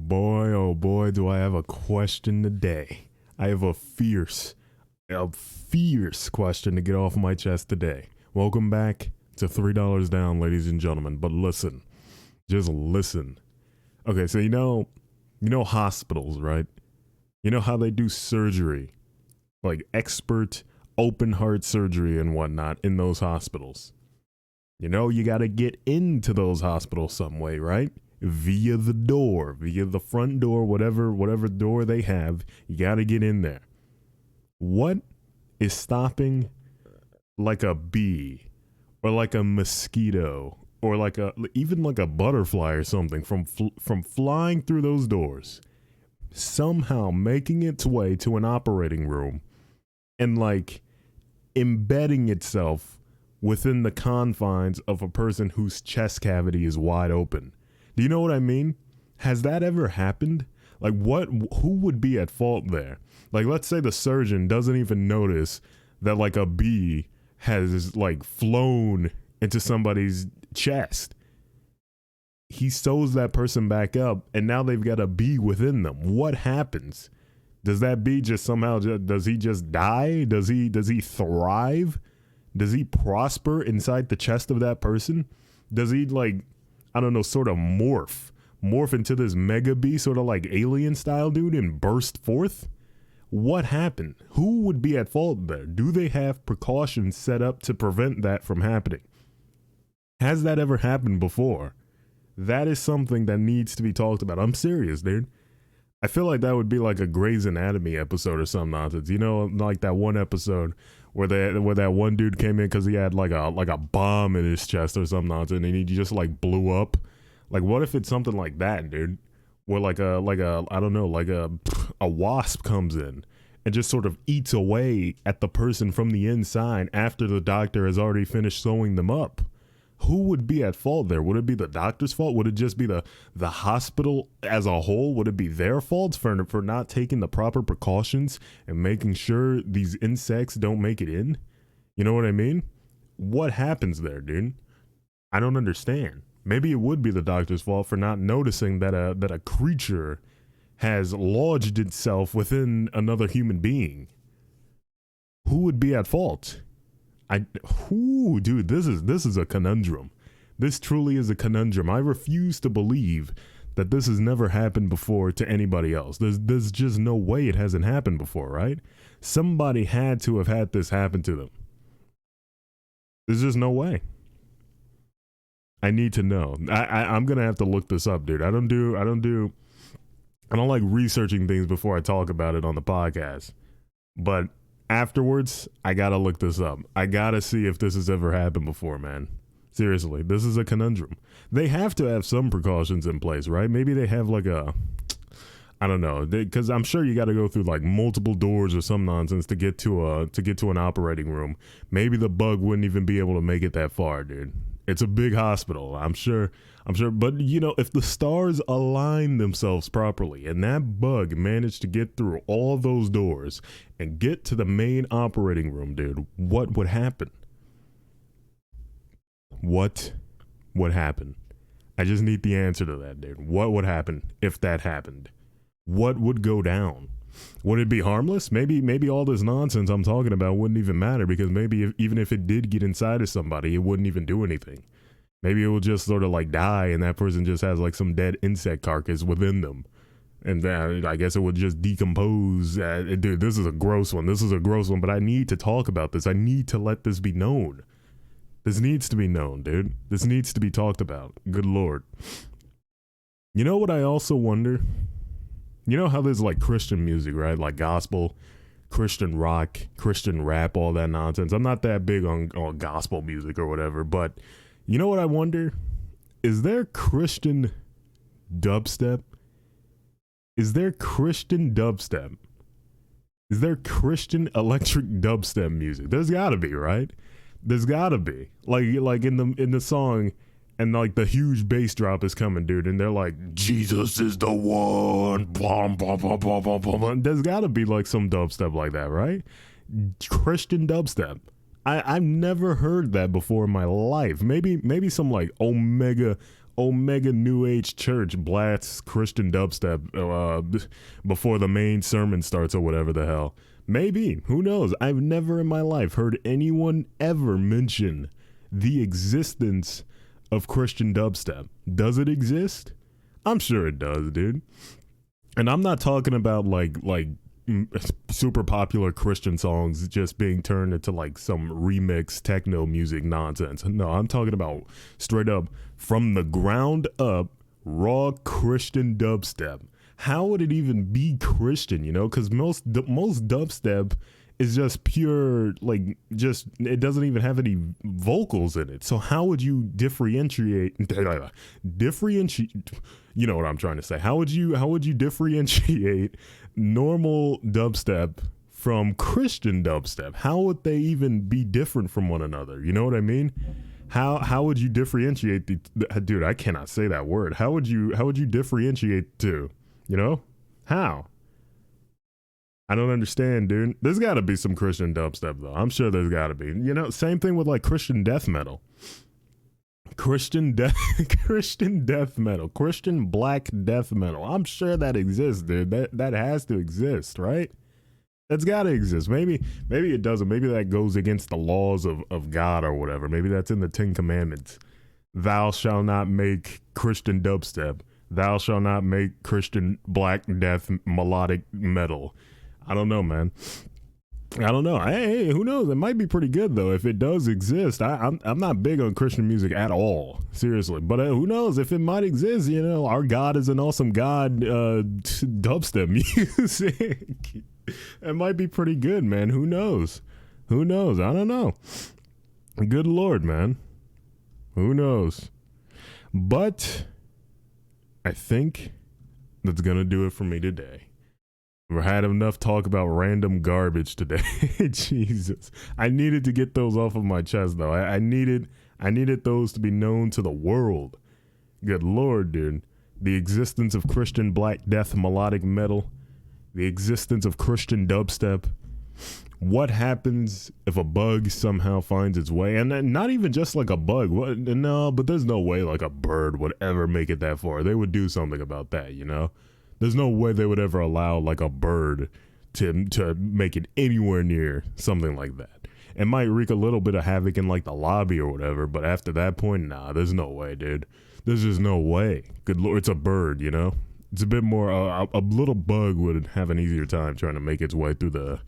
boy, oh boy, do I have a question today. I have a fierce question to get off my chest today. Welcome back to $3 Down, ladies and gentlemen. But listen, just listen. Okay, so you know hospitals, right? You know how they do surgery, like expert open heart surgery and whatnot in those hospitals. You know, you got to get into those hospitals some way, right? Via the front door, whatever door they have, you got to get in there. What is stopping like a bee or like a mosquito or even like a butterfly or something from flying through those doors, somehow making its way to an operating room and like embedding itself within the confines of a person whose chest cavity is wide open? Do you know what I mean? Has that ever happened? Like who would be at fault there? Like, let's say the surgeon doesn't even notice that like a bee has like flown into somebody's chest. He sews that person back up and now they've got a bee within them. What happens? Does that bee just somehow, does he just die? Does he thrive? Does he prosper inside the chest of that person? Does he sort of morph into this mega bee, sort of like alien style dude, and burst forth? What happened? Who would be at fault there? Do they have precautions set up to prevent that from happening? Has that ever happened before? That is something that needs to be talked about. I'm serious, dude. I feel like that would be like a Grey's Anatomy episode or some nonsense. You know, like that one episode where that one dude came in because he had like a bomb in his chest or some nonsense, and he just like blew up. Like, what if it's something like that, dude? Where a wasp comes in and just sort of eats away at the person from the inside after the doctor has already finished sewing them up. Who would be at fault there? Would it be the doctor's fault? Would it just be the hospital as a whole? Would it be their fault for not taking the proper precautions and making sure these insects don't make it in? You know what I mean? What happens there, dude? I don't understand. Maybe it would be the doctor's fault for not noticing that a creature has lodged itself within another human being. Who would be at fault? Dude, this is a conundrum. This truly is a conundrum. I refuse to believe that this has never happened before to anybody else. There's just no way it hasn't happened before, right? Somebody had to have had this happen to them. There's just no way. I need to know. I'm gonna have to look this up, dude. I don't like researching things before I talk about it on the podcast. But afterwards, I gotta look this up. I gotta see if this has ever happened before, man. Seriously, this is a conundrum. They have to have some precautions in place, right? Maybe they have I don't know, because I'm sure you got to go through like multiple doors or some nonsense to get to an operating room. Maybe the bug wouldn't even be able to make it that far, dude. It's a big hospital, I'm sure. But you know, if the stars align themselves properly and that bug managed to get through all those doors and get to the main operating room, dude, what would happen? What would happen? I just need the answer to that, dude. What would happen if that happened? What would go down? Would it be harmless? Maybe all this nonsense I'm talking about wouldn't even matter, because maybe even if it did get inside of somebody, it wouldn't even do anything. Maybe it will just sort of like die and that person just has like some dead insect carcass within them. And I guess it would just decompose. Dude, this is a gross one. But I need to talk about this. I need to let this be known. This needs to be known, dude. This needs to be talked about. Good Lord. You know what I also wonder? You know how there's like Christian music, right? Like gospel, Christian rock, Christian rap, all that nonsense. I'm not that big on gospel music or whatever, but you know what I wonder? Is there Christian dubstep? Is there Christian dubstep? Is there Christian electric dubstep music? There's gotta be, right? There's gotta be. Like in the song, and like the huge bass drop is coming, dude, and they're like, Jesus is the one. Blah, blah, blah, blah, blah, blah. There's gotta be like some dubstep like that, right? Christian dubstep. I've never heard that before in my life. Maybe some like Omega Omega New Age Church blasts Christian dubstep before the main sermon starts or whatever the hell. Maybe. Who knows? I've never in my life heard anyone ever mention the existence of Christian dubstep. Does it exist? I'm sure it does, dude. And I'm not talking about like super popular Christian songs just being turned into like some remix techno music nonsense. No, I'm talking about straight up from the ground up raw Christian dubstep. How would it even be Christian, you know? Because most dubstep is just pure, like, just, it doesn't even have any vocals in it. So how would you differentiate, you know what I'm trying to say? How would you differentiate normal dubstep from Christian dubstep? How would they even be different from one another? You know what I mean? How would you differentiate dude, I cannot say that word. How would you differentiate the two? You know? How? I don't understand, dude. There's got to be some Christian dubstep, though. I'm sure there's got to be. You know, same thing with like Christian death metal. Christian death metal. Christian black death metal. I'm sure that exists, dude. That has to exist, right? That's got to exist. Maybe it doesn't. Maybe that goes against the laws of God or whatever. Maybe that's in the 10 Commandments. Thou shalt not make Christian dubstep. Thou shalt not make Christian black death melodic metal. I don't know, man. I don't know. Hey, who knows? It might be pretty good though if it does exist. I'm not big on Christian music at all, seriously. But who knows if it might exist? You know, our God is an awesome God. Dubstep music. It might be pretty good, man. Who knows? Who knows? I don't know. Good Lord, man. Who knows? But I think that's gonna do it for me today. We've had enough talk about random garbage today. Jesus. I needed to get those off of my chest though. I needed those to be known to the world. Good Lord, dude. The existence of Christian black death melodic metal. The existence of Christian dubstep. What happens if a bug somehow finds its way? And not even just like a bug. No, but there's no way like a bird would ever make it that far. They would do something about that, you know? There's no way they would ever allow like a bird to make it anywhere near something like that. It might wreak a little bit of havoc in like the lobby or whatever, but after that point, nah, there's no way, dude. There's just no way. Good Lord, it's a bird, you know? It's a bit more, a little bug would have an easier time trying to make its way through the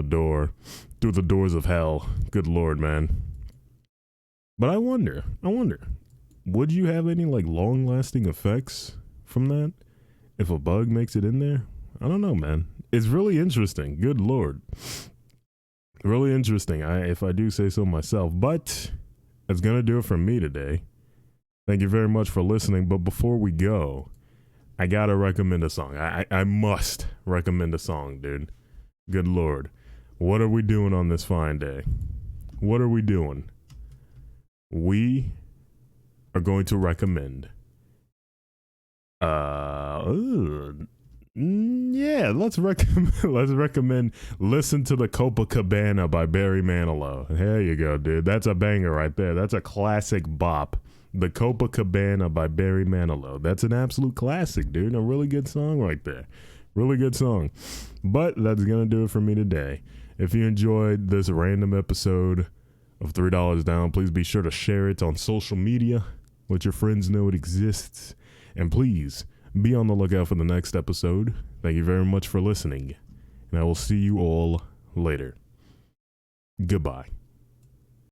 doors of hell. Good Lord, man. But I wonder, would you have any like long lasting effects from that if a bug makes it in there? I don't know, man. It's really interesting. Good Lord. Really interesting, if I do say so myself. But that's going to do it for me today. Thank you very much for listening. But before we go, I got to recommend a song. I must recommend a song, dude. Good Lord. What are we doing on this fine day? What are we doing? We are going to recommend let's recommend Listen to the Copacabana by Barry Manilow. There you go, dude. That's a banger right there. That's a classic bop. The Copacabana by Barry Manilow. That's an absolute classic, dude. A really good song right there. Really good song. But that's going to do it for me today. If you enjoyed this random episode of $3 Down, please be sure to share it on social media. Let your friends know it exists. And please be on the lookout for the next episode. Thank you very much for listening. And I will see you all later. Goodbye.